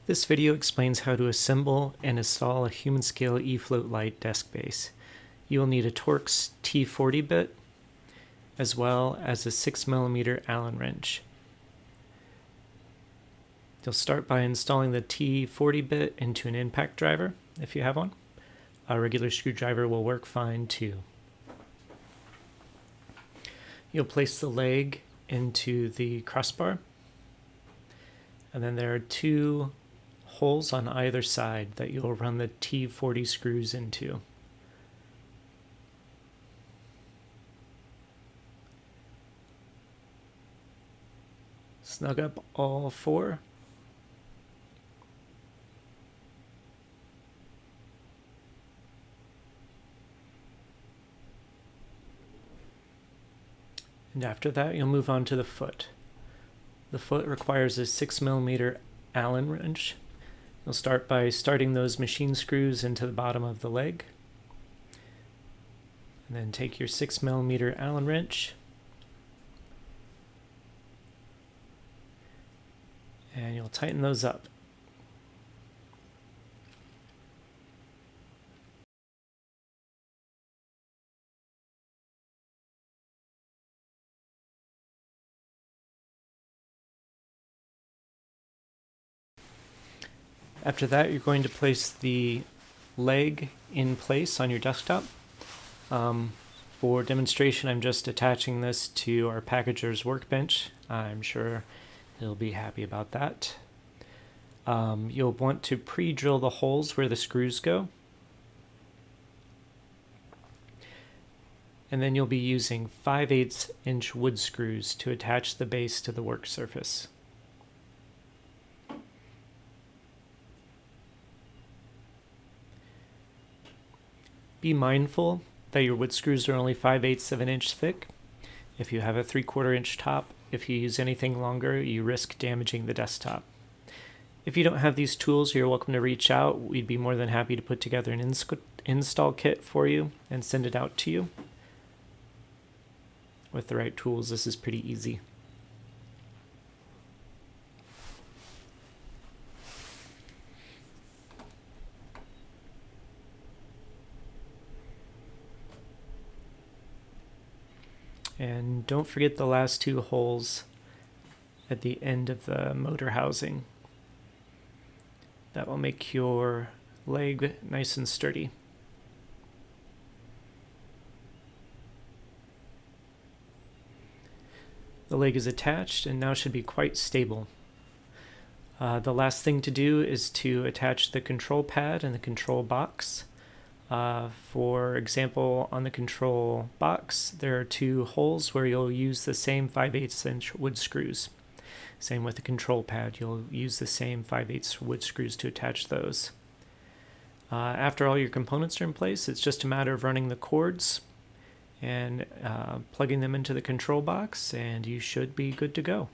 This video explains how to assemble and install a Humanscale eFloat Lite desk base. You will need a Torx T40 bit as well as a 6mm Allen wrench. You'll start by installing the T40 bit into an impact driver if you have one. A regular screwdriver will work fine too. You'll place the leg into the crossbar, and then there are two holes on either side that you'll run the T40 screws into. Snug up all four. And after that, you'll move on to the foot. The foot requires a 6mm Allen wrench. You'll start by starting those machine screws into the bottom of the leg. And then take your 6mm Allen wrench and you'll tighten those up. After that, you're going to place the leg in place on your desktop. For demonstration, I'm just attaching this to our packager's workbench. I'm sure he'll be happy about that. You'll want to pre-drill the holes where the screws go. And then you'll be using 5/8" wood screws to attach the base to the work surface. Be mindful that your wood screws are only 5/8 of an inch thick. If you have a 3/4 inch top, if you use anything longer, you risk damaging the desktop. If you don't have these tools, you're welcome to reach out. We'd be more than happy to put together an install kit for you and send it out to you. With the right tools, this is pretty easy. And don't forget the last two holes at the end of the motor housing. That will make your leg nice and sturdy. The leg is attached and now should be quite stable. The last thing to do is to attach the control pad and the control box. For example, on the control box, there are two holes where you'll use the same 5/8" wood screws. Same with the control pad, you'll use the same 5/8 wood screws to attach those. After all your components are in place, it's just a matter of running the cords and plugging them into the control box, and you should be good to go.